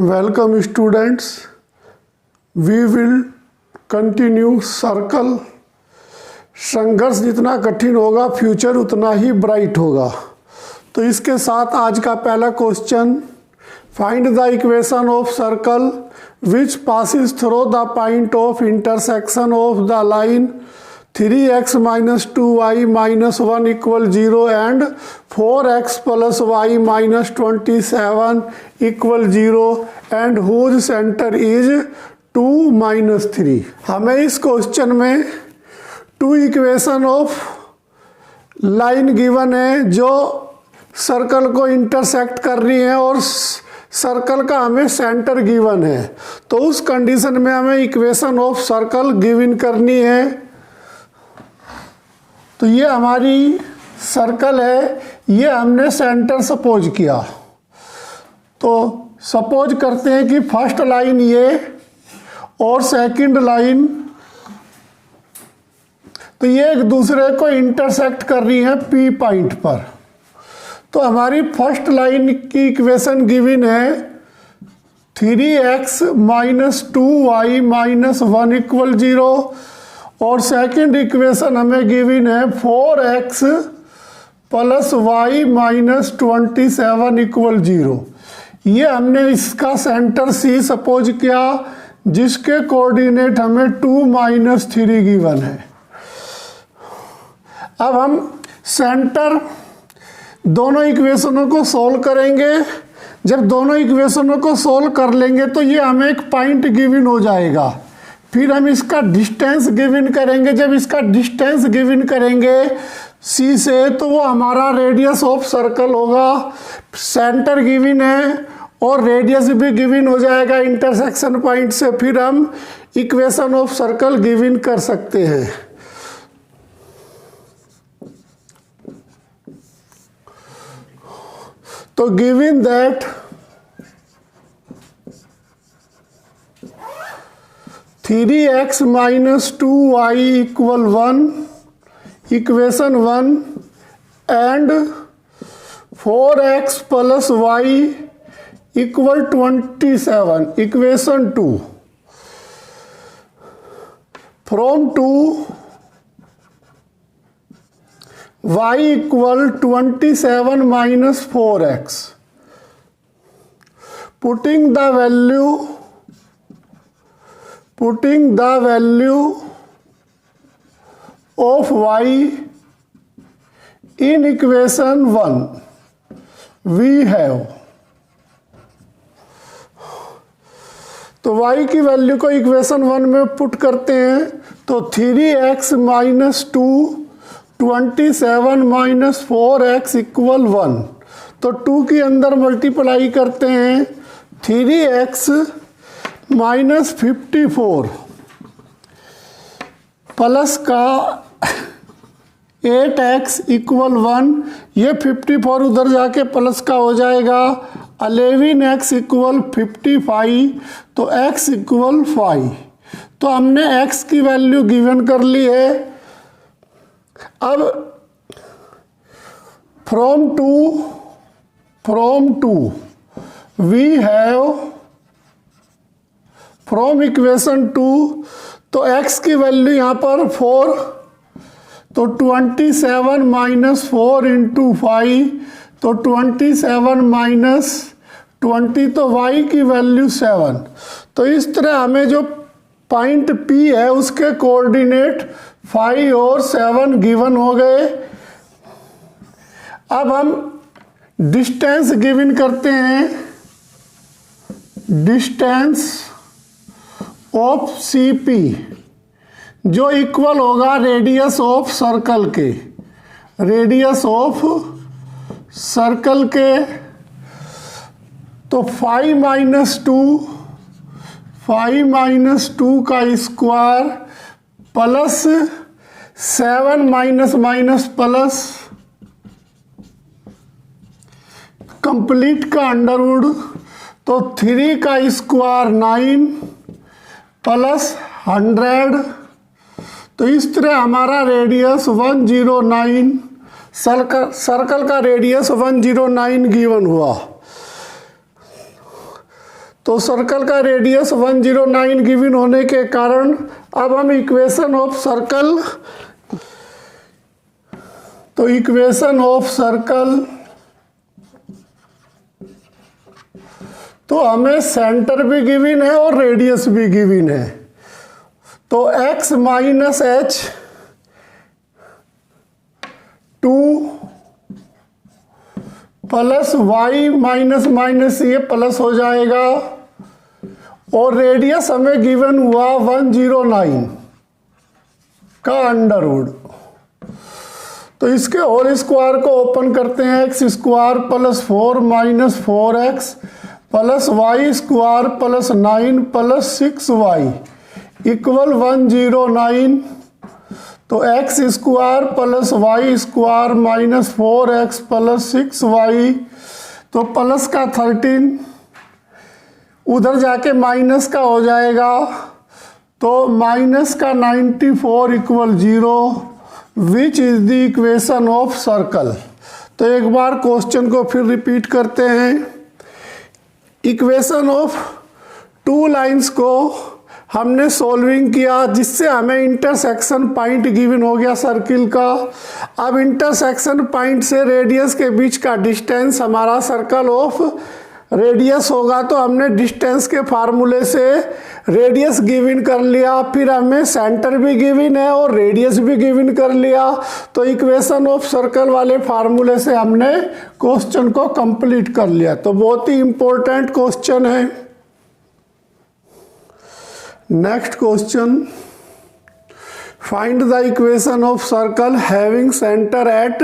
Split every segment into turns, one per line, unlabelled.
Welcome students. We will continue circle. संघर्ष जितना कठिन होगा फ्यूचर उतना ही ब्राइट होगा। तो इसके साथ आज का पहला question, find the equation of circle which passes through the point of intersection of the line 3x - 2y - 1 = 0 and 4x + y - 27 = 0 and whose center is 2 - 3। हमें इस क्वेश्चन में two equation of line given है जो circle को intersect कर रही है और सर्कल का हमें सेंटर गिवन है। तो उस कंडीशन में हमें इक्वेशन ऑफ सर्कल गिवन करनी है। तो ये हमारी सर्कल है, ये हमने सेंटर सपोज किया। तो सपोज करते हैं कि फर्स्ट लाइन ये और सेकंड लाइन, तो ये एक दूसरे को इंटरसेक्ट कर रही है पी पॉइंट पर। तो हमारी फर्स्ट लाइन की इक्वेशन गिवन है 3x - 2y - 1 = 0 और सेकंड इक्वेशन हमें गिवन है 4x + y - 27 = 0। ये हमने इसका सेंटर C सपोज किया जिसके कोऑर्डिनेट हमें 2 - 3 गिवन है। अब हम सेंटर दोनों इक्वेशनों को सोल्व करेंगे। जब दोनों इक्वेशनों को सोल्व कर लेंगे तो ये हमें एक पॉइंट गिवन हो जाएगा। फिर हम इसका डिस्टेंस गिवन करेंगे। जब इसका डिस्टेंस गिवन करेंगे C से तो वो हमारा रेडियस ऑफ सर्कल होगा। सेंटर गिवन है और रेडियस भी गिवन हो जाएगा इंटरसेक्शन पॉइंट से। फिर हम इक्वेशन ऑफ सर्कल गिवन कर सकते हैं। तो given that (3x - 2y = 1 equation 1 and 4x + y = 27 equation 2 from 2 y = 27 - 4x putting the value of y in equation 1 we have। तो y की वैल्यू को इक्वेशन 1 में पुट करते हैं तो 3x - 2 27 - 4x = 1। तो 2 के अंदर मल्टीप्लाई करते हैं 3x - 54 प्लस का 8x = 1। ये 54 उधर जाके प्लस का हो जाएगा 11x = 55। तो x = 5। तो हमने x की वैल्यू गिवन कर ली है। अब from two we have from equation 2 तो x की वैल्यू यहाँ पर 4 तो 27 - 4 × 5 तो 27 - 20 तो y की वैल्यू 7। तो इस तरह हमें जो पॉइंट P है उसके कोऑर्डिनेट 5 और 7 गिवन हो गए। अब हम डिस्टेंस गिवन करते हैं। डिस्टेंस ऑफ CP जो इक्वल होगा रेडियस ऑफ सर्कल के। रेडियस ऑफ सर्कल के तो 5 - 2 का स्क्वायर प्लस 7 - प्लस कंप्लीट का अंडरवुड तो 3 का स्क्वायर 9 प्लस 100। तो इस तरह हमारा रेडियस 109 सर्कल का रेडियस 109 गिवन हुआ। तो सर्कल का रेडियस 109 गिवन होने के कारण अब हम इक्वेशन ऑफ सर्कल, तो इक्वेशन ऑफ सर्कल, तो हमें सेंटर भी गिवन है और रेडियस भी गिवन है। तो x minus h 2 plus y minus minus ये प्लस हो जाएगा, और रेडियस हमें गिवन हुआ 109 का अंडरवुड। तो इसके होल स्क्वायर को ओपन करते हैं, x square plus 4 minus 4x plus y square plus 9 plus 6y equal 109। तो x square plus y square minus 4x plus 6y, तो प्लस का 13 उधर जाके माइनस का हो जाएगा, तो माइनस का 94 equal 0 which is the equation of circle. तो एक बार क्वेश्चन को फिर रिपीट करते हैं। इक्वेशन ऑफ टू लाइंस को हमने सॉल्विंग किया, जिससे हमें इंटरसेक्शन पॉइंट गिवन हो गया सर्किल का। अब इंटरसेक्शन पॉइंट से रेडियस के बीच का डिस्टेंस हमारा सर्कल ऑफ रेडियस होगा। तो हमने डिस्टेंस के फार्मूले से रेडियस गिवन कर लिया, फिर हमें सेंटर भी गिवन है और रेडियस भी गिवन कर लिया। तो इक्वेशन ऑफ सर्कल वाले फार्मूले से हमने क्वेश्चन को कंप्लीट कर लिया। तो बहुत ही इंपॉर्टेंट क्वेश्चन है। Next question, find the equation of circle having centre at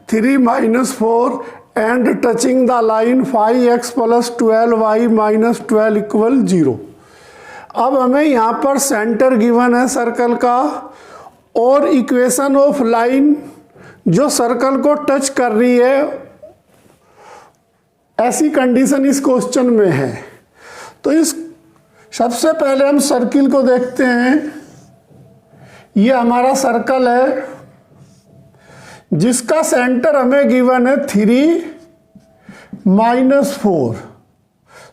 3-4 and touching the line 5x plus 12y minus 12 equal 0। अब हमें यहाँ पर सेंटर गिवन है सर्कल का, और इक्वेशन ऑफ लाइन जो सर्कल को टच कर रही है, ऐसी कंडीशन इस क्वेश्चन में है। तो इस सबसे पहले हम सर्किल को देखते हैं। ये हमारा सर्कल है जिसका सेंटर हमें गिवन है 3-4।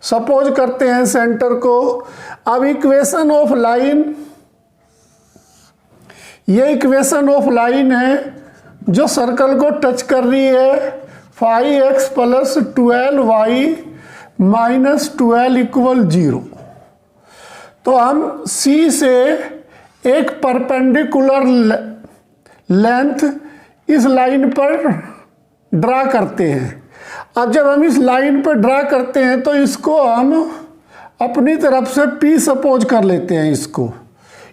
सपोज करते हैं सेंटर को। अब इक्वेशन ऑफ लाइन, ये इक्वेशन ऑफ लाइन है जो सर्कल को टच कर रही है, 5x plus 12y minus 12 equal 0। तो हम C से एक परपेंडिकुलर लेंथ इस लाइन पर ड्रा करते हैं। अब जब हम इस लाइन पर ड्रा करते हैं तो इसको हम अपनी तरफ से P सपोज कर लेते हैं। इसको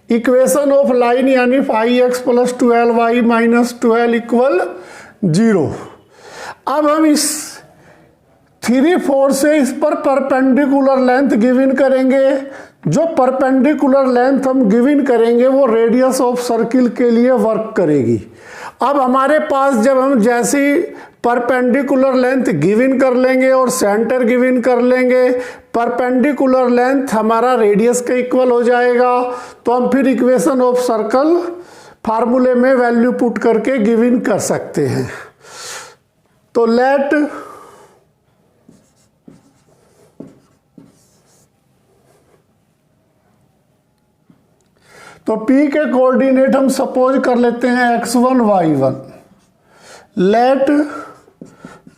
इक्वेशन ऑफ लाइन यानी 5x plus 12y minus 12 equal 0। अब हम इस 3-4 से इस पर परपेंडिकुलर लेंथ गिवन करेंगे। जो परपेंडिकुलर लेंथ हम गिवन करेंगे वो रेडियस ऑफ सर्किल के लिए वर्क करेगी। अब हमारे पास जब हम जैसी परपेंडिकुलर लेंथ गिवन कर लेंगे और सेंटर गिवन कर लेंगे, परपेंडिकुलर लेंथ हमारा रेडियस के इक्वल हो जाएगा। तो हम फिर इक्वेशन ऑफ सर्कल फार्मूले में वैल्यू पुट करके गिवन कर सकते हैं। तो लेट तो P के कोऑर्डिनेट हम सपोज कर लेते हैं x1 y1। Let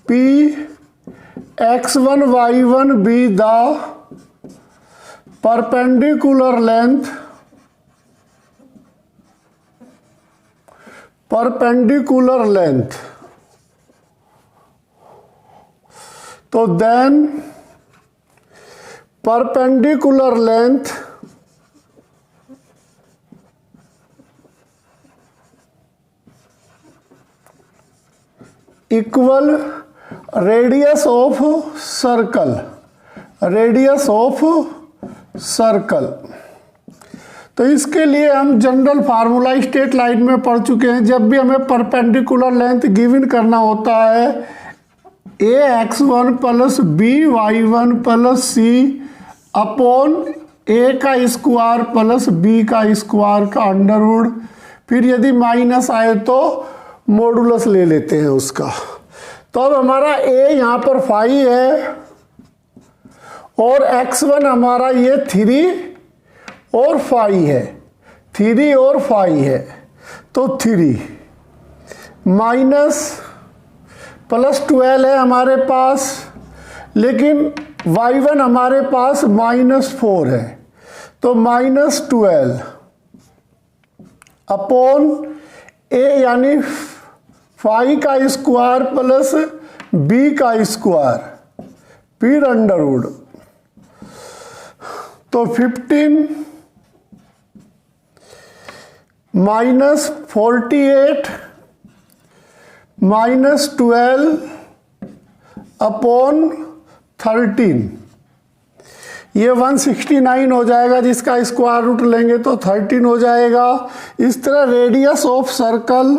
P x1 y1 be the perpendicular length, तो then perpendicular length equal radius of circle. तो इसके लिए हम जनरल फार्मूला स्ट्रेट लाइन में पढ़ चुके हैं। जब भी हमें परपेंडिकुलर लेंथ गिवन करना होता है, ax1 plus by1 plus c upon a का स्क्वायर प्लस b का स्क्वायर का अंडरवुड, फिर यदि माइनस आए तो मॉडुलस ले लेते हैं उसका। तो अब हमारा a यहाँ पर 5 है और x1 हमारा ये 3 और 5 है, 3 और 5 है, तो 3 माइनस प्लस 12 है हमारे पास, लेकिन y1 हमारे पास -4 है, तो -12 अपॉन a यानी 5 का स्क्वायर प्लस b का स्क्वायर फिर अंडरवुड, तो 15 -48 -12 अपॉन 13, ये 169 हो जाएगा, जिसका स्क्वायर रूट लेंगे तो 13 हो जाएगा। इस तरह रेडियस ऑफ सर्कल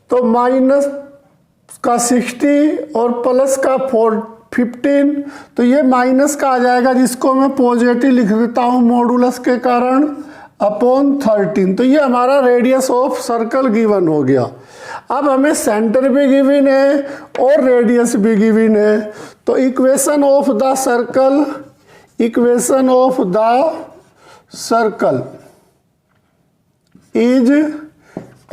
तो माइनस का 60 और प्लस का 15, तो ये माइनस का आ जाएगा, जिसको मैं पॉजिटिव लिख देता हूँ मॉडुलस के कारण, अपॉन 13। तो ये हमारा रेडियस ऑफ सर्कल गिवन हो गया। अब हमें सेंटर भी गिवन है और रेडियस भी गिवन है, तो equation of the circle is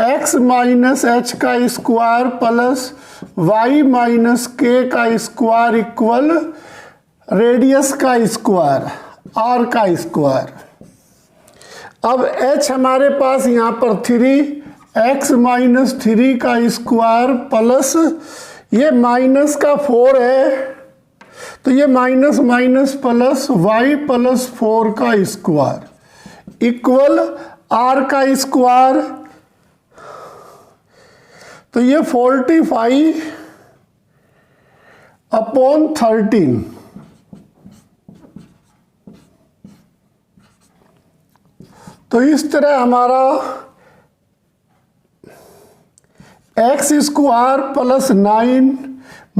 x minus h का square plus y minus k का स्क्वायर इक्वल रेडियस का स्क्वायर r का स्क्वायर। अब h हमारे पास यहाँ पर 3, x माइनस 3 का स्क्वायर प्लस ये माइनस का 4 है, तो ये minus minus plus y plus 4 का स्क्वायर इक्वल r का स्क्वायर, तो ये 45 अपॉन 13, तो इस तरह हमारा x square plus 9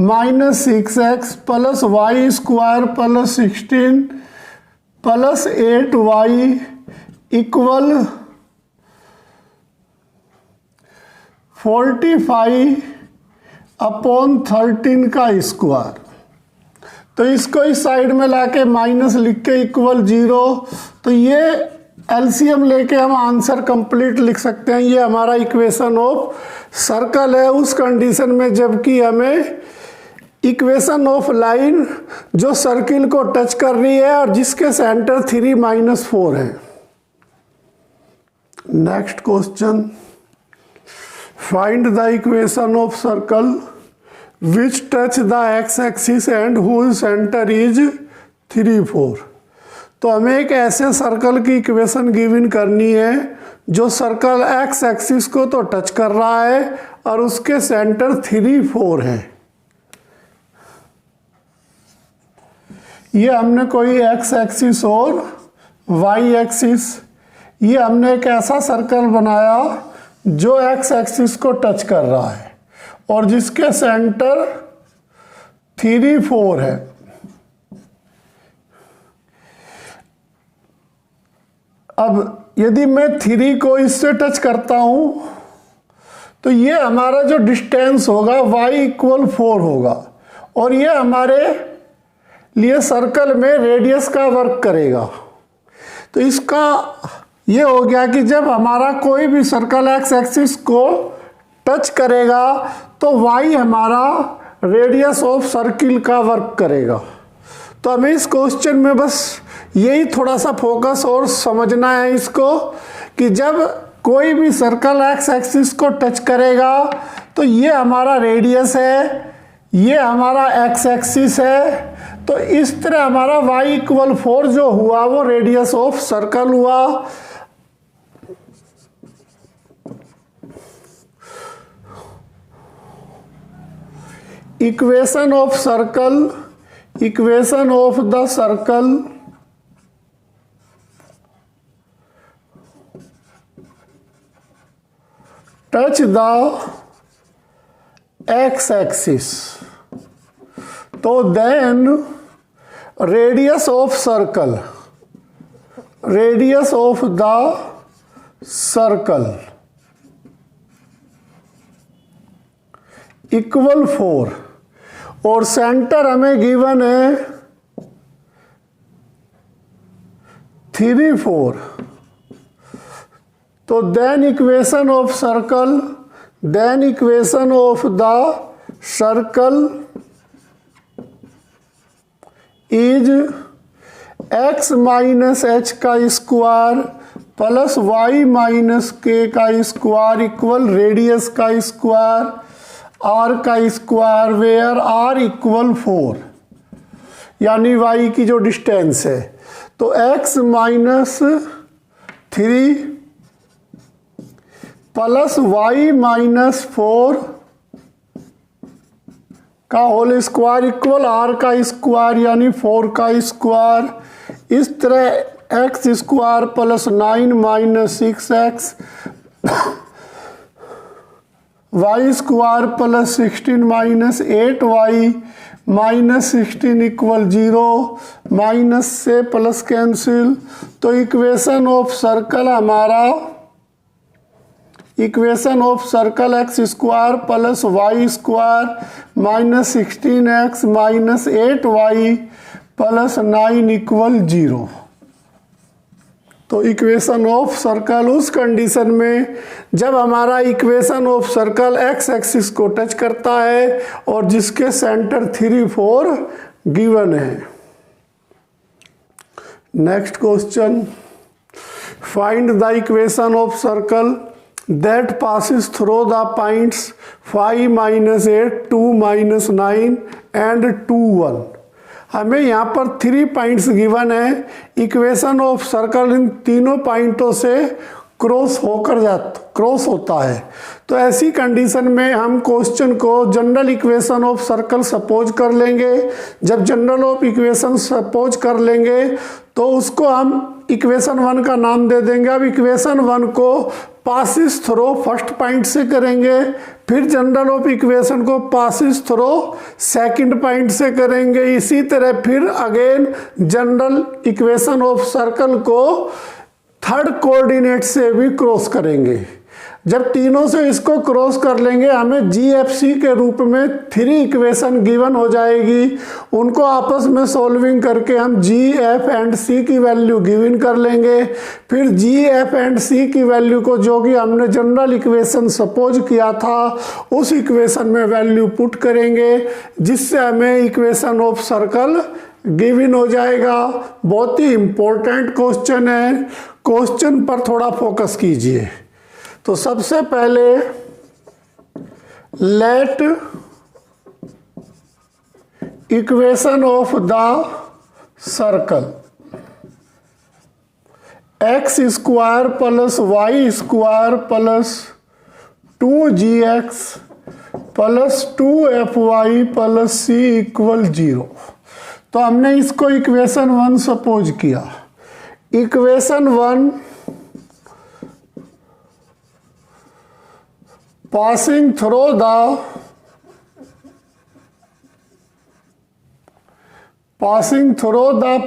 minus 6x plus y square plus 16 plus 8y equal 45 upon 13 का स्क्वायर। तो इसको इस साइड में लाके माइनस लिख के इक्वल 0, तो ये एलसीएम लेके हम आंसर कंप्लीट लिख सकते हैं। ये हमारा इक्वेशन ऑफ सर्कल है उस कंडीशन में जबकि हमें इक्वेशन ऑफ लाइन जो सर्किल को टच कर रही है और जिसके सेंटर 3-4 है। Next question, find the equation of circle which touch the x axis and whose centre is 3-4। तो हमें एक ऐसे सर्कल की इक्वेशन गिवन करनी है जो सर्कल एक्स एक्सिस को तो टच कर रहा है और उसके सेंटर 3-4 है। ये हमने कोई एक्स एक्सिस और वाई एक्सिस, ये हमने एक ऐसा सर्कल बनाया जो एक्स एक्सिस को टच कर रहा है और जिसके सेंटर 3-4 है। अब यदि मैं 3 को इससे टच करता हूं तो ये हमारा जो डिस्टेंस होगा y इक्वल 4 होगा और ये हमारे लिए सर्कल में रेडियस का वर्क करेगा। तो इसका ये हो गया कि जब हमारा कोई भी सर्कल एक्स एक्सिस को टच करेगा तो y हमारा रेडियस ऑफ सर्किल का वर्क करेगा। तो हमें इस क्वेश्चन में बस यही थोड़ा सा फोकस और समझना है इसको कि जब कोई भी सर्कल एक्स एक्सिस को टच करेगा तो ये हमारा रेडियस है, ये हमारा एक्स एक्सिस है। तो इस तरह हमारा y इक्वल 4 जो हुआ वो रेडियस ऑफ सर्कल हुआ। Equation of circle, equation of the circle touch the x axis, तो then radius of circle, radius of the circle equal 4 और सेंटर हमें गिवन है 3 4। तो then equation of circle, then equation of the circle is x minus h का square plus y minus k का square equal radius का square r का square where r equal 4, यानी y की जो डिस्टेंस है। तो x minus 3 plus y minus 4 का होल स्क्वायर इक्वल r का स्क्वायर यानी 4 का स्क्वायर। इस तरह x square plus 9 minus 6x y square plus 16 minus 8y minus 16 equal 0, minus से प्लस कैंसिल। तो इक्वेशन ऑफ सर्कल हमारा, equation of circle x square plus y square minus 16x minus 8y plus 9 equal 0। तो equation of circle उस condition में जब हमारा equation of circle x axis को touch करता है और जिसके सेंटर 3 4 गिवन है। Next question, find the equation of circle that passes through the points 5 minus 8 2 minus 9 and 2 1। हमें यहाँ पर 3 पॉइंट्स गिवन है। इक्वेशन ऑफ सर्कल इन तीनों पॉइंटों से क्रॉस होता है। तो ऐसी कंडीशन में हम क्वेश्चन को general equation of circle suppose कर लेंगे। जब जनरल ऑफ इक्वेशन सपोज कर लेंगे तो उसको हम इक्वेशन 1 का नाम दे देंगे। अब इक्वेशन 1 को पासिस थ्रो फर्स्ट पॉइंट से करेंगे, फिर जनरल ऑफ इक्वेशन को पासिस थ्रो सेकंड पॉइंट से करेंगे। इसी तरह फिर again general equation of circle को थर्ड कोऑर्डिनेट से भी क्रॉस करेंगे। जब तीनों से इसको क्रॉस कर लेंगे हमें GFC के रूप में 3 इक्वेशन गिवन हो जाएगी। उनको आपस में सॉल्विंग करके हम G, F एंड C की वैल्यू गिवन कर लेंगे। फिर G, F एंड C की वैल्यू को जो कि हमने जनरल इक्वेशन सपोज किया था उस इक्वेशन में वैल्यू पुट करेंगे, जिससे हमें इक्वेशन ऑफ सर्कल गिवन हो जाएगा। बहुत ही इंपॉर्टेंट क्वेश्चन है, क्वेश्चन पर थोड़ा फोकस कीजिए। तो सबसे पहले let equation of the circle x square plus y square plus 2gx plus 2fy plus c equal 0। तो हमने इसको इक्वेशन 1 सपोज किया। Equation 1 passing through the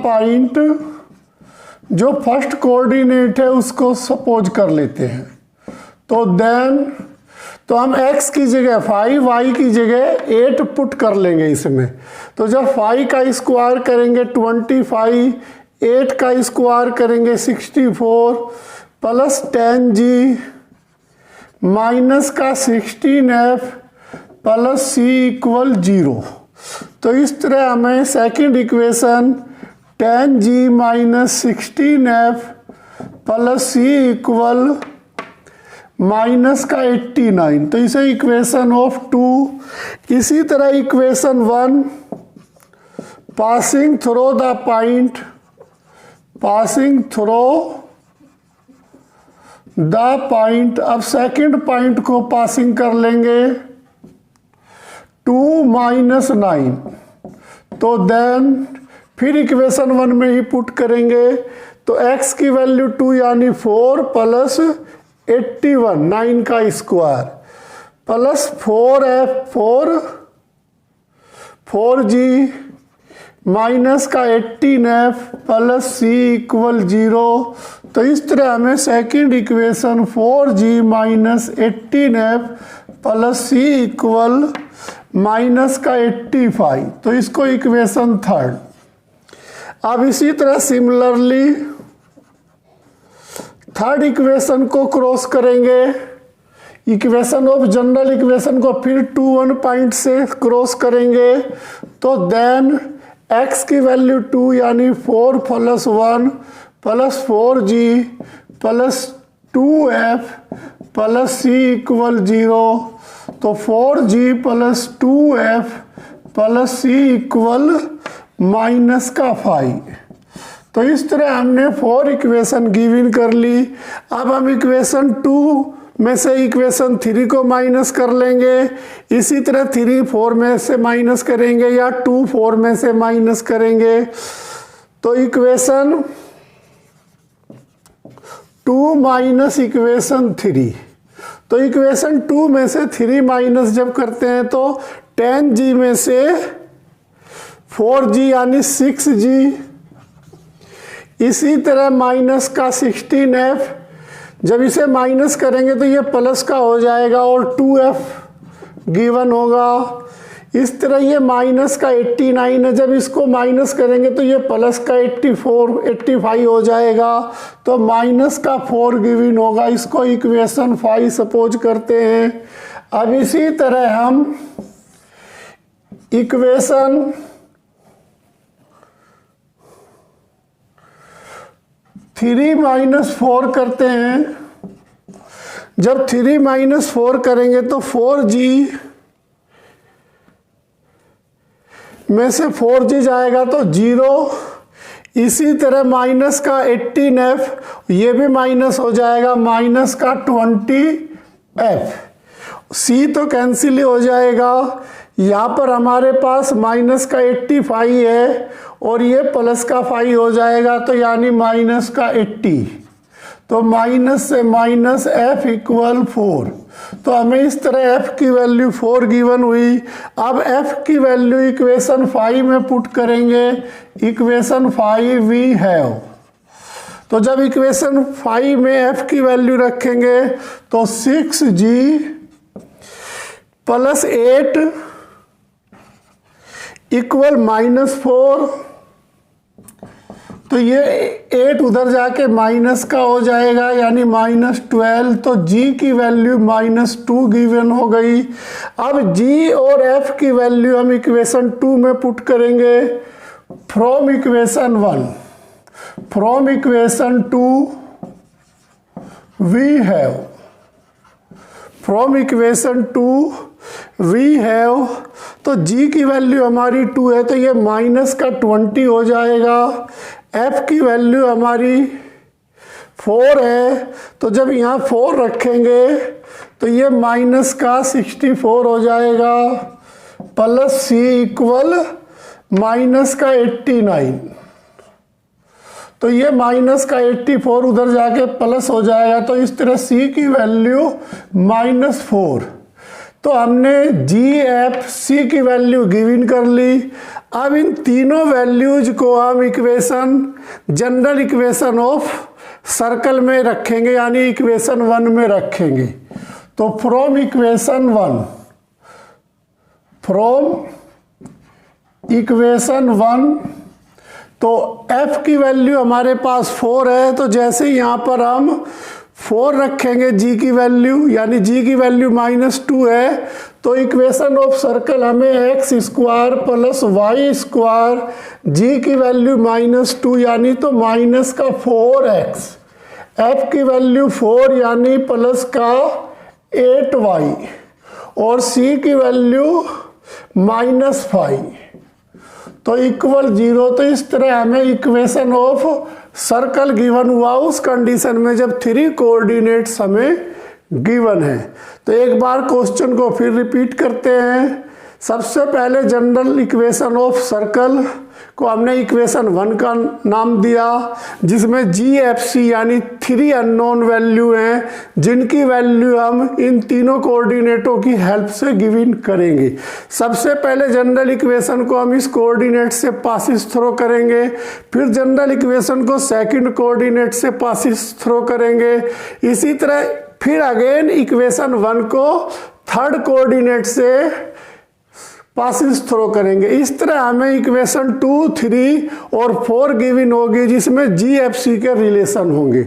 point जो फर्स्ट कोऑर्डिनेट है उसको सपोज कर लेते हैं। तो देन तो हम x की जगह 5, y की जगह 8 पुट कर लेंगे इसमें। तो जब 5 का स्क्वायर करेंगे 25, 8 का स्क्वायर करेंगे 64 प्लस 10g माइनस का 16f प्लस c इक्वल 0। तो इस तरह हमें second equation 10g minus 16f plus c equal minus का 89। तो इसे इक्वेशन ऑफ 2। इसी तरह equation 1 passing throw the point, passing throw the point. अब सेकंड पॉइंट को पासिंग कर लेंगे 2 माइनस 9। तो देन फिर इक्वेशन 1 में ही पुट करेंगे। तो x की वैल्यू 2 यानी 4 प्लस 81 9 का स्क्वायर प्लस 4g माइनस का 18f प्लस c इक्वल 0। तो इस तरह हमें second equation 4g minus 18f plus c equal minus का 85, तो इसको इक्वेशन थर्ड। अब इसी तरह सिमिलरली थर्ड इक्वेशन को क्रॉस करेंगे, इक्वेशन ऑफ जनरल इक्वेशन को फिर 2 1 पॉइंट से क्रॉस करेंगे, तो देन x की वैल्यू 2 यानी 4 plus 1 plus 4g plus 2f plus c equal 0, तो 4g plus 2f plus c equal minus का 5। तो इस तरह हमने 4 इक्वेशन गिवन कर ली। अब हम इक्वेशन 2 में से इक्वेशन 3 को माइनस कर लेंगे, इसी तरह 3 4 में से माइनस करेंगे या 2 4 में से माइनस करेंगे। तो इक्वेशन 2 माइनस इक्वेशन 3, तो इक्वेशन 2 में से 3 माइनस जब करते हैं तो 10g में से 4g यानी 6g, इसी तरह माइनस का 16f, जब इसे माइनस करेंगे तो ये प्लस का हो जाएगा और 2f गिवन होगा। इस तरह ये माइनस का 89 है, जब इसको माइनस करेंगे तो ये प्लस का 85 हो जाएगा, तो माइनस का 4 गिवन होगा। इसको इक्वेशन 5 सपोज करते हैं। अब इसी तरह हम इक्वेशन 3 माइनस 4 करते हैं। जब 3 माइनस 4 करेंगे तो 4g में से 4g जाएगा तो 0, इसी तरह माइनस का 18f, ये भी माइनस हो जाएगा, माइनस का 20f, c तो कैंसिल हो जाएगा। यहाँ पर हमारे पास माइनस का 85 है और ये प्लस का 5 हो जाएगा, तो यानी माइनस का 80, तो माइनस से माइनस f इक्वल 4। तो हमें इस तरह f की वैल्यू 4 गिवन हुई। अब f की वैल्यू इक्वेशन 5 में पुट करेंगे, इक्वेशन 5 वी हैव। तो जब इक्वेशन 5 में f की वैल्यू रखेंगे तो 6g प्लस 8 इक्वल -4, तो ये 8 उधर जाके माइनस का हो जाएगा यानी -12, तो g की वैल्यू -2 गिवन हो गई। अब g और f की वैल्यू हम इक्वेशन 2 में पुट करेंगे from equation 1। From equation 2 we have, from equation 2 we have, तो g की वैल्यू हमारी 2 है तो ये माइनस का 20 हो जाएगा। f की वैल्यू हमारी 4 है, तो जब यहाँ 4 रखेंगे तो ये माइनस का 64 हो जाएगा, प्लस c इक्वल माइनस का 89, तो ये माइनस का 84 उधर जाके प्लस हो जाएगा, तो इस तरह c की वैल्यू -4। तो हमने g f c की वैल्यू गिवन कर ली। अब इन तीनों वैल्यूज को हम equation general equation of circle में रखेंगे यानी इक्वेशन 1 में रखेंगे। तो फ्रॉम इक्वेशन 1, फ्रॉम इक्वेशन 1, तो f की वैल्यू हमारे पास 4 है, तो जैसे यहाँ पर हम 4 रखेंगे g की वैल्यू यानी g की वैल्यू -2 है, तो इक्वेशन ऑफ सर्कल हमें x square plus y square, g की वैल्यू -2 यानी तो माइनस का 4x, f की वैल्यू 4 यानी प्लस का 8y और c की वैल्यू -5, तो इक्वल 0। तो इस तरह हमें इक्वेशन ऑफ सर्कल गिवन हुआ उस कंडीशन में जब 3 कोऑर्डिनेट्स हमें गिवन है। तो एक बार क्वेश्चन को फिर रिपीट करते हैं। सबसे पहले जनरल इक्वेशन ऑफ सर्कल को हमने इक्वेशन 1 का नाम दिया, जिसमें जी एफ सी यानी 3 अननोन वैल्यू हैं जिनकी वैल्यू हम इन तीनों कोऑर्डिनेटों की हेल्प से गिवन करेंगे। सबसे पहले जनरल इक्वेशन को हम इस कोऑर्डिनेट से पासिस थ्रो करेंगे, फिर जनरल इक्वेशन को सेकंड कोऑर्डिनेट से पासिस थ्रो करेंगे, इसी तरह फिर अगेन इक्वेशन 1 को थर्ड कोऑर्डिनेट से पासिस थ्रो करेंगे। इस तरह हमें इक्वेशन 2, 3 और 4 गिवन होगी जिसमें GFC के रिलेशन होंगे।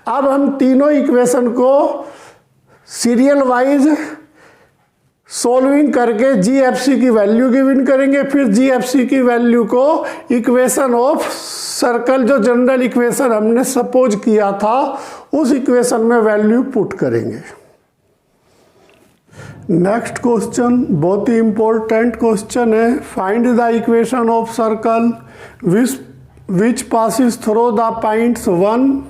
अब हम तीनों इक्वेशन को सीरियल वाइज सॉल्विंग करके GFC की वैल्यू गिवन करेंगे, फिर GFC की वैल्यू को इक्वेशन ऑफ सर्कल जो जनरल इक्वेशन हमने सपोज किया था उस इक्वेशन में वैल्यू पुट करेंगे। नेक्स्ट क्वेश्चन बहुत ही इंपॉर्टेंट क्वेश्चन है। Find the equation of circle which passes through the points 1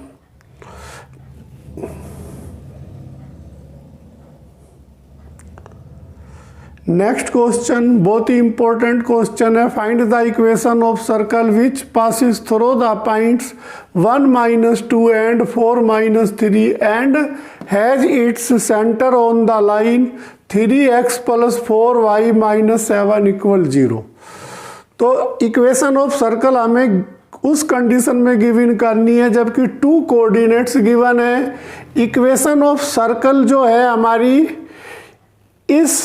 next question बहुत ही इंपॉर्टेंट क्वेश्चन है। Find the equation of circle which passes through the points 1, -2 and 4, -3 and has its centre on the line 3x + 4y - 7 = 0। तो equation of circle हमें उस condition में given करनी है जबकि 2 कोऑर्डिनेट्स गिवन है। इक्वेशन ऑफ सर्कल जो है हमारी इस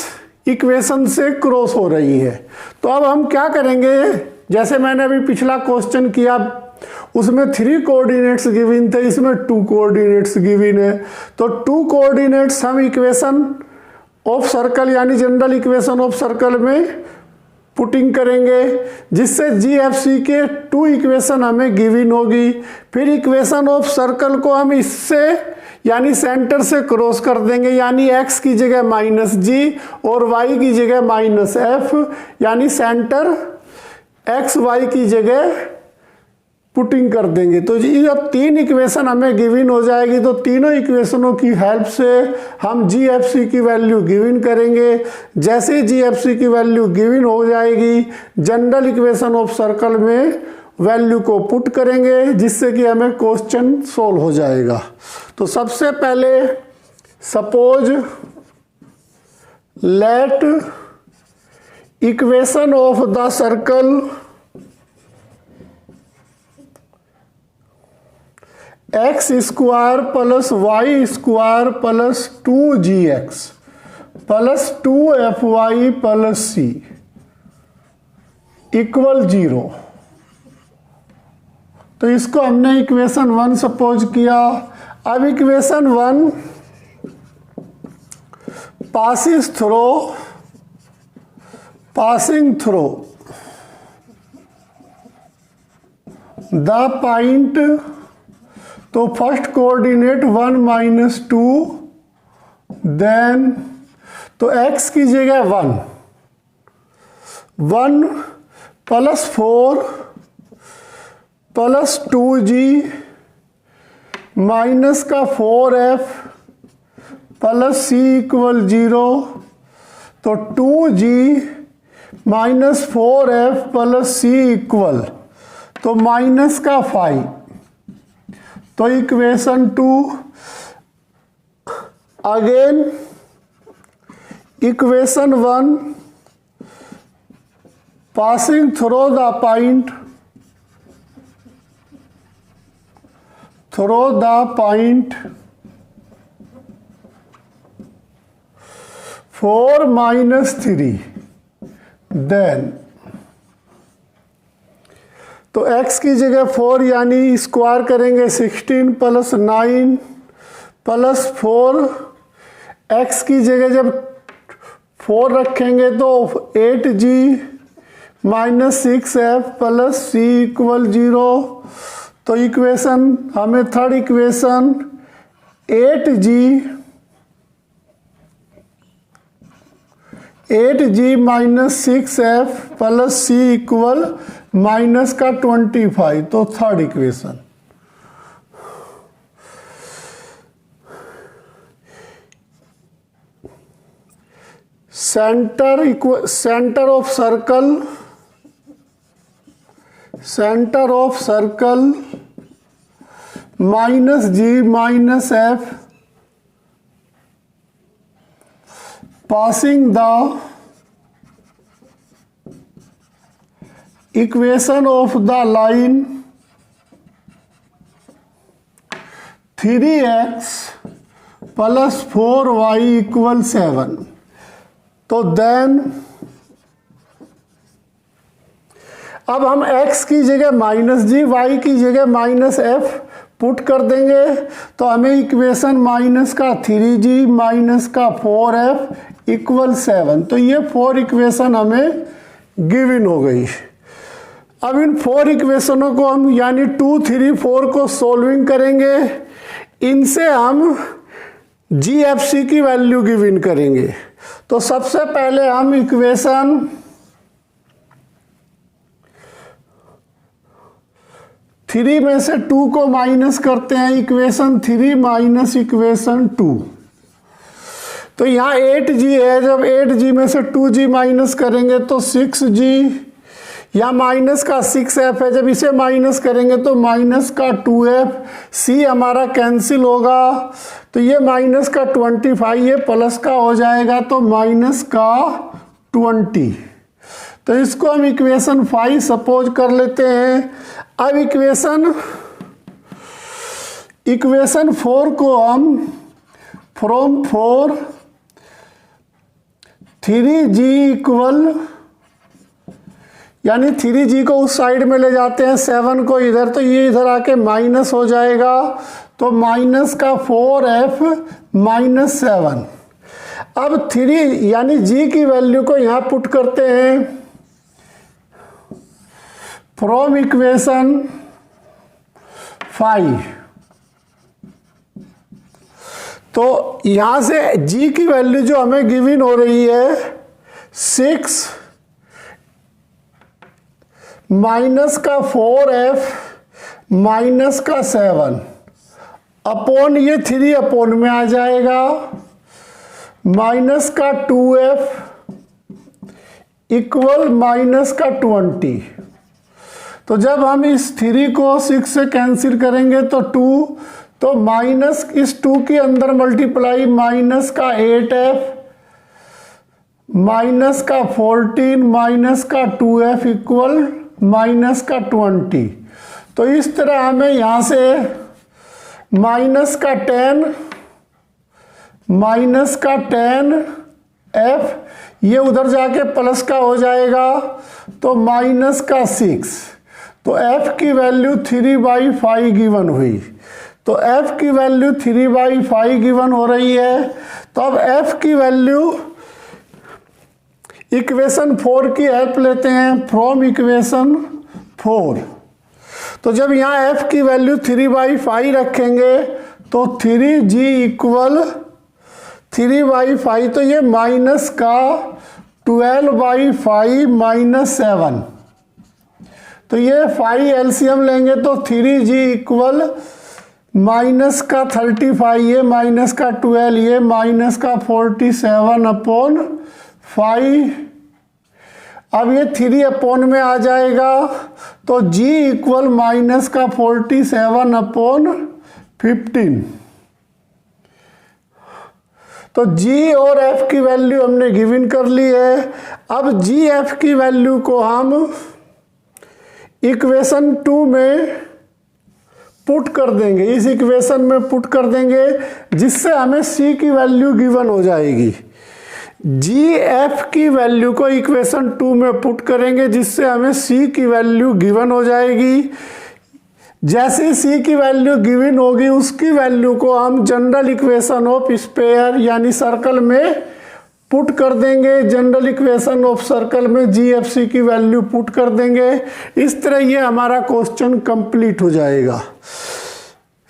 इक्वेशन से क्रॉस हो रही है। तो अब हम क्या करेंगे, जैसे मैंने अभी पिछला क्वेश्चन किया उसमें 3 कोऑर्डिनेट्स गिवन थे, इसमें 2 कोऑर्डिनेट्स गिवन है। तो 2 कोऑर्डिनेट्स हम इक्वेशन ऑफ सर्कल यानी जनरल इक्वेशन ऑफ सर्कल में पुटिंग करेंगे जिससे GFC के 2 इक्वेशन हमें गिवन होगी। फिर इक्वेशन ऑफ सर्कल को हम इससे यानी सेंटर से क्रॉस कर देंगे, यानी x की जगह -g और y की जगह -f, यानी सेंटर x y की जगह पुटिंग कर देंगे। तो जी जब 3 इक्वेशन हमें गिवन हो जाएगी तो तीनों इक्वेशनों की हेल्प से हम GFC की वैल्यू गिवन करेंगे। जैसे GFC की वैल्यू गिवन हो जाएगी जनरल इक्वेशन ऑफ सर्कल में वैल्यू को पुट करेंगे जिससे कि हमें क्वेश्चन सोल्व हो जाएगा। तो सबसे पहले suppose let equation of the circle x² + y² + 2gx + 2fy + c = 0। तो इसको हमने इक्वेशन 1 सपोज किया। अब equation 1 passing through the point, तो फर्स्ट कोऑर्डिनेट 1 - 2, देन तो x की जगह 1 + 4 + 2g माइनस का 4f + c = 0। तो 2g - 4f + c = तो माइनस का 5। तो equation 2 again equation 1 passing through the point 4 - 3, then तो x की जगह 4 यानी स्क्वायर करेंगे 16 + 9 + 4, x की जगह जब 4 रखेंगे तो 8g - 6f + c = 0। तो इक्वेशन हमें third equation 8g - 6f + c = -25। तो third equation centre of circle -g - f passing the equation of the line 3x + 4y = 7, तो देन अब हम x की जगह -g, y की जगह -f पुट कर देंगे, तो हमें इक्वेशन माइनस का 3g माइनस का 4f इक्वल 7। तो ये 4 इक्वेशन हमें गिवन हो गई। अब इन 4 इक्वेशनों को हम यानी 2, 3, 4 को सॉल्विंग करेंगे। इनसे हम GFC की वैल्यू गिवन करेंगे। तो सबसे पहले हम इक्वेशन 3 में से 2 को माइनस करते हैं, इक्वेशन 3 माइनस इक्वेशन 2। तो यहाँ 8g है, जब 8g में से 2g माइनस करेंगे तो 6g, या माइनस का 6f है, जब इसे माइनस करेंगे तो माइनस का 2f, c हमारा कैंसिल होगा, तो ये माइनस का 25, ये प्लस का हो जाएगा तो माइनस का 20। तो इसको हम इक्वेशन 5 सपोज कर लेते हैं। अब इक्वेशन 4 को हम फ्रॉम 4 3g इक्वल, यानी 3g को उस साइड में ले जाते हैं, 7 को इधर, तो ये इधर आके माइनस हो जाएगा, तो माइनस का 4f माइनस 7। अब 3 यानी g की वैल्यू को यहाँ पुट करते हैं फ्रॉम इक्वेशन 5। तो यहाँ से g की वैल्यू जो हमें गिवन हो रही है 6 माइनस का 4f माइनस का 7 अपॉन, ये 3 अपॉन में आ जाएगा, माइनस का 2f इक्वल माइनस का 20। तो जब हम इस 3 को 6 से कैंसिल करेंगे तो 2, तो माइनस इस 2 के अंदर मल्टीप्लाई, माइनस का 8f माइनस का 14 माइनस का 2f इक्वल माइनस का 20। तो इस तरह हमें यहाँ से माइनस का 10 माइनस का 10f, ये उधर जाके प्लस का हो जाएगा, तो माइनस का 6। तो f की वैल्यू 3/5 गिवन हुई। तो f की वैल्यू 3/5 गिवन हो रही है। तो अब f की वैल्यू इक्वेशन 4 की हेल्प लेते हैं फ्रॉम इक्वेशन 4। तो जब यहाँ f की वैल्यू 3/5 रखेंगे तो 3g इक्वल 3/5, तो ये माइनस का 12/5 माइनस 7। तो ये 5 एलसीएम लेंगे तो 3g इक्वल माइनस का 35, ये माइनस का 12, ये माइनस का 47 अपॉन 5। अब ये 3 अपॉन में आ जाएगा, तो g इक्वल माइनस का 47 अपॉन 15। तो g और f की वैल्यू हमने गिवन कर ली है। अब g f की वैल्यू को हम इक्वेशन 2 में पुट कर देंगे, इस इक्वेशन में पुट कर देंगे, जिससे हमें c की वैल्यू गिवन हो जाएगी। जी एफ की वैल्यू को इक्वेशन 2 में पुट करेंगे, जिससे हमें c की वैल्यू गिवन हो जाएगी। जैसे c की वैल्यू गिवन होगी, उसकी वैल्यू को हम जनरल इक्वेशन ऑफ स्फीयर यानी सर्कल में पुट कर देंगे। जनरल इक्वेशन ऑफ सर्कल में GFC की वैल्यू पुट कर देंगे। इस तरह ये हमारा क्वेश्चन कंप्लीट हो जाएगा।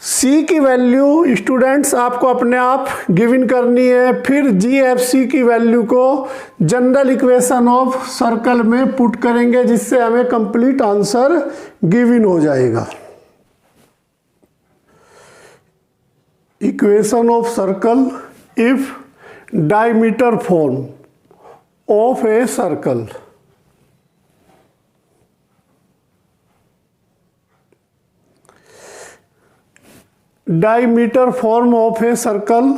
C की वैल्यू स्टूडेंट्स आपको अपने आप गिवन करनी है, फिर GFC की वैल्यू को जनरल इक्वेशन ऑफ सर्कल में पुट करेंगे, जिससे हमें कंप्लीट आंसर गिवन हो जाएगा। Equation of circle if diameter form of a circle। Diameter form of a circle,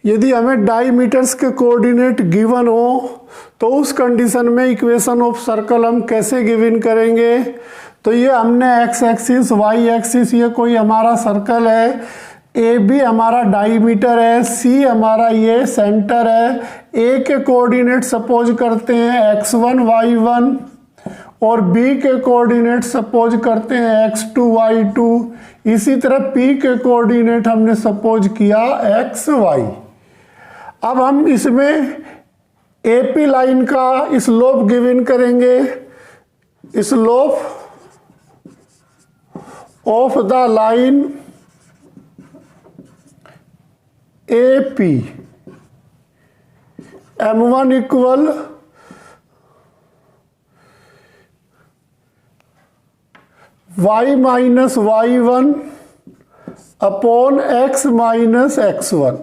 यदि हमें डायमीटर्स के कोऑर्डिनेट गिवन हो तो उस कंडीशन में इक्वेशन ऑफ सर्कल हम कैसे गिवन करेंगे। तो ये हमने एक्स एक्सिस, वाई एक्सिस, ये कोई हमारा सर्कल है, ए बी हमारा डाईमीटर है, सी हमारा ये सेंटर है। ए के कोऑर्डिनेट सपोज करते हैं x1 y1 और बी के कोऑर्डिनेट सपोज करते हैं x2 y2। इसी तरह पी के कोऑर्डिनेट हमने सपोज किया x y। अब हम इसमें एपी लाइन का स्लोप गिवन करेंगे। Slope of the line AP M1 equal y minus y1 upon x minus x1।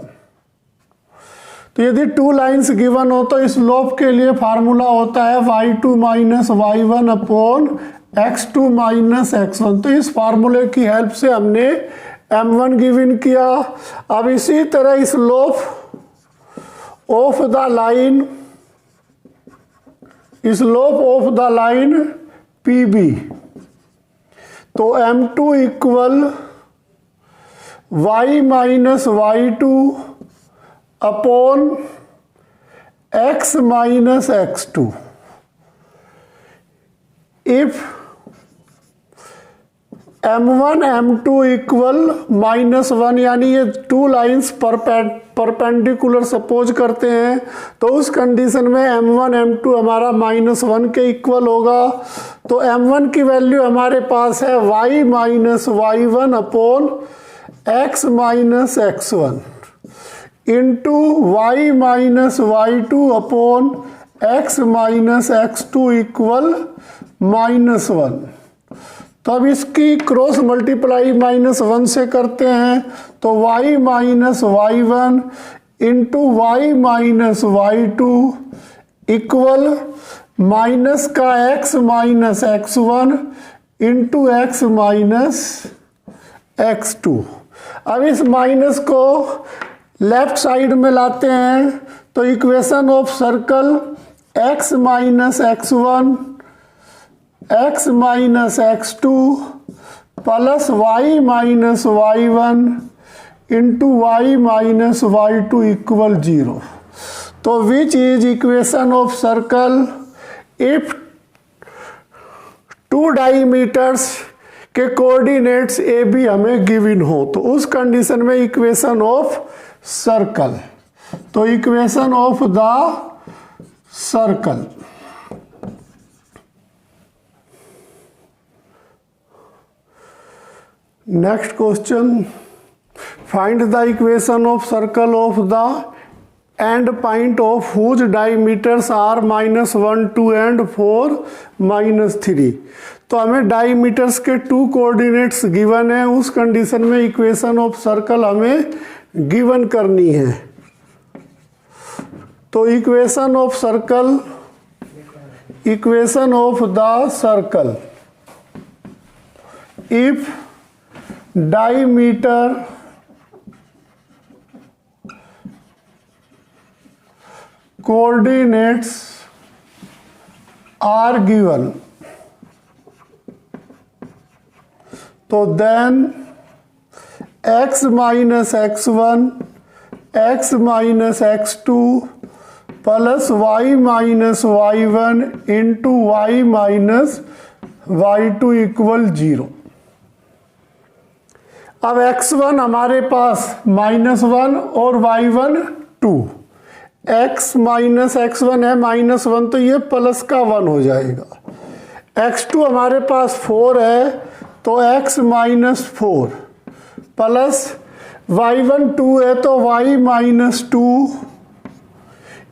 तो यदि टू लाइंस गिवन हो तो स्लोप के लिए फार्मूला होता है y2 minus y1 upon x2 minus x1। तो इस फार्मूले की हेल्प से हमने M1 गिवन किया। अब इसी तरह slope of the line PB, तो M2 equal y minus y2 upon x minus x2। If M1 M2 equal -1, यानी ये टू लाइंस परपेंडिकुलर सपोज करते हैं, तो उस कंडीशन में M1 M2 हमारा -1 के इक्वल होगा। तो M1 की वैल्यू हमारे पास है y minus y1 upon x minus x1 into y minus y2 upon x minus x2 equal -1। तो अब इसकी क्रॉस मल्टीप्लाई -1 से करते हैं, तो y minus y1 into y minus y2 equal minus का x minus x1 into x minus x2। अब इस माइनस को लेफ्ट साइड में लाते हैं, तो equation of circle x minus x1 x minus x2 plus y minus y1 into y minus y2 equal 0। तो which is equation of circle if two diameters के coordinates A B हमें given हो, तो उस कंडीशन में equation of circle. तो equation of the circle, next question, find the equation of circle of the end point of whose diameters are -1 2 and 4 -3। तो हमें डाईमीटर्स के टू कोऑर्डिनेट्स गिवन है, उस कंडीशन में इक्वेशन ऑफ सर्कल हमें given करनी है। तो equation of circle, equation of the circle, if diameter coordinates are given, तो then x minus x1 x minus x2 plus y minus y1 into y minus y2 equal 0। अब x1 हमारे पास -1 और y1 2, x minus x1 है -1, तो ये plus का 1 हो जाएगा। x2 हमारे पास 4 है, तो x माइनस 4 प्लस y1 2 है, तो y माइनस 2।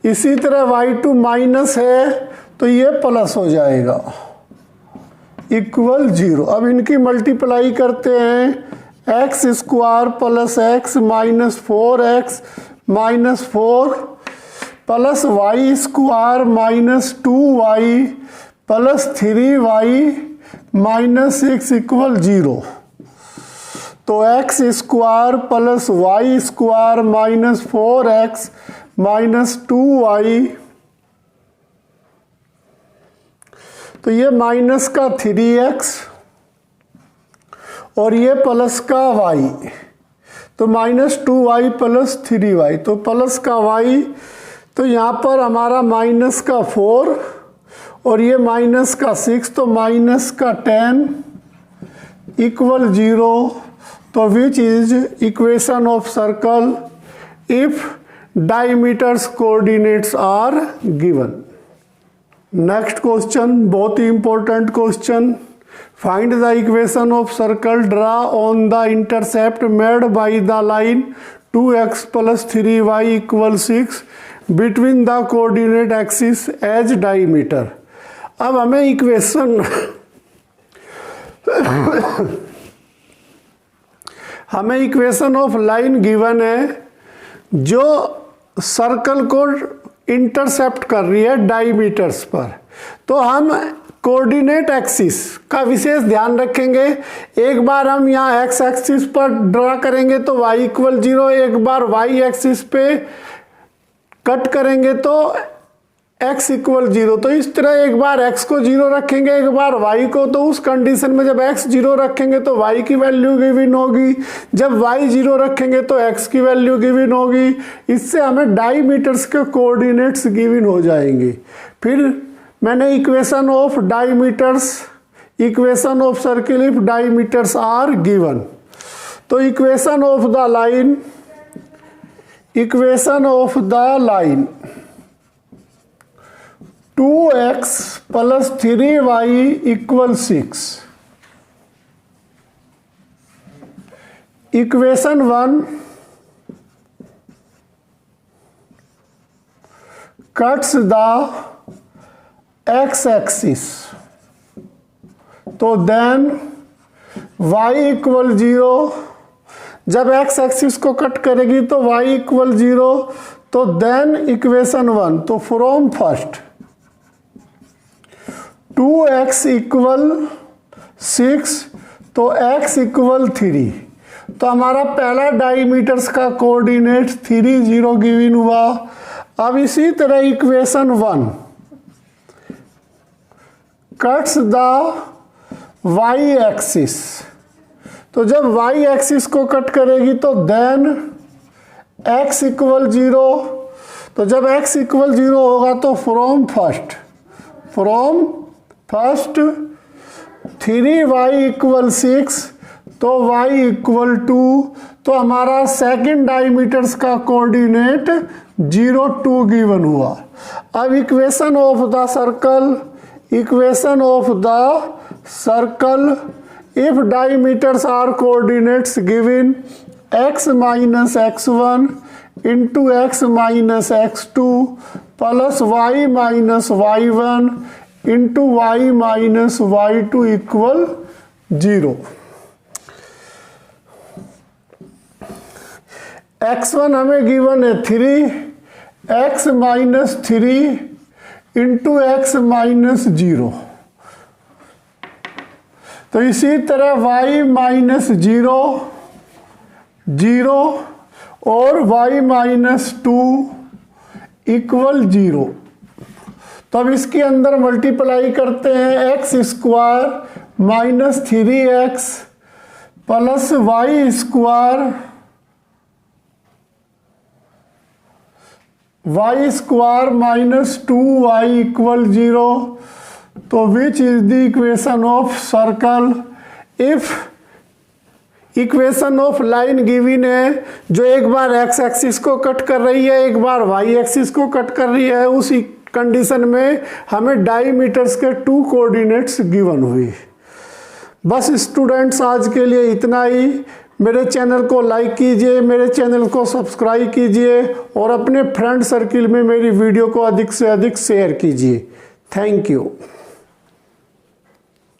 इसी तरह y2 माइनस है, तो ये प्लस हो जाएगा इक्वल 0। अब इनकी मल्टीप्लाई करते हैं, x square plus x minus 4x minus 4 plus y square minus 2y plus 3y minus 6 equal 0। तो x square plus y square minus 4x minus 2y, तो ये माइनस का 3x और ये प्लस का y, तो -2y + 3y, तो plus का y, तो यहाँ पर हमारा माइनस का 4 और ये माइनस का 6, तो माइनस का 10 = 0। तो which is equation of circle if diameters coordinates are given. Next question, बहुत ही important question. Find the equation of circle draw on the intercept made by the line 2x + 3y = 6 between the coordinate axis as diameter. अब हमें equation हमें equation of line given है जो circle को intercept कर रही है डायमीटर्स पर। तो हम कोऑर्डिनेट एक्सिस का विशेष ध्यान रखेंगे। एक बार हम यहाँ x एक्सिस पर ड्रा करेंगे तो y = 0, एक बार y एक्सिस पे कट करेंगे तो x = 0। तो इस तरह एक बार x को 0 रखेंगे, एक बार y को, तो उस कंडीशन में जब x 0 रखेंगे तो y की वैल्यू गिवन होगी, जब y 0 रखेंगे तो x की वैल्यू गिवन होगी। इससे हमें डायमीटर्स के कोऑर्डिनेट्स गिवन हो जाएंगे। फिर मैंने equation of diameters, equation of circle if diameters are given. तो equation of the line, equation of the line 2x + 3y = 6। Equation 1 cuts the x axis, तो देन y = 0। जब x एक्सिस को cut करेगी तो y = 0, तो then equation 1, तो from first 2x = 6, तो x = 3। तो हमारा पहला डायमीटर्स का कोऑर्डिनेट 3, 0 गिवन हुआ। अब इसी तरह equation 1 cuts the y axis, तो जब y एक्सिस को कट करेगी तो देन x = 0। तो जब x = 0 होगा तो फ्रॉम फर्स्ट 3y = 6, तो y = 2। तो हमारा सेकंड डायमीटर्स का कोऑर्डिनेट 0, 2 गिवन हुआ। अब equation of the circle, equation of the circle if diameters are coordinates given x - x1 × x - x2 + y - y1 × y - y2 = 0। x1 हमें given है 3, x - 3 × x - 0। तो इसी तरह y - 0, 0 और y - 2 = 0। तो अब इसके अंदर मल्टीप्लाई करते हैं, x² - 3x + y² - 2y = 0। तो which is the equation of circle if equation of line given है जो एक बार x एक्सिस को कट कर रही है, एक बार y एक्सिस को कट कर रही है। उस कंडीशन में हमें डायमीटर्स के 2 कोऑर्डिनेट्स गिवन हुई। बस स्टूडेंट्स आज के लिए इतना ही। मेरे चैनल को लाइक कीजिए, मेरे चैनल को सब्सक्राइब कीजिए और अपने फ्रेंड सर्किल में मेरी वीडियो को अधिक से अधिक शेयर कीजिए। Thank you.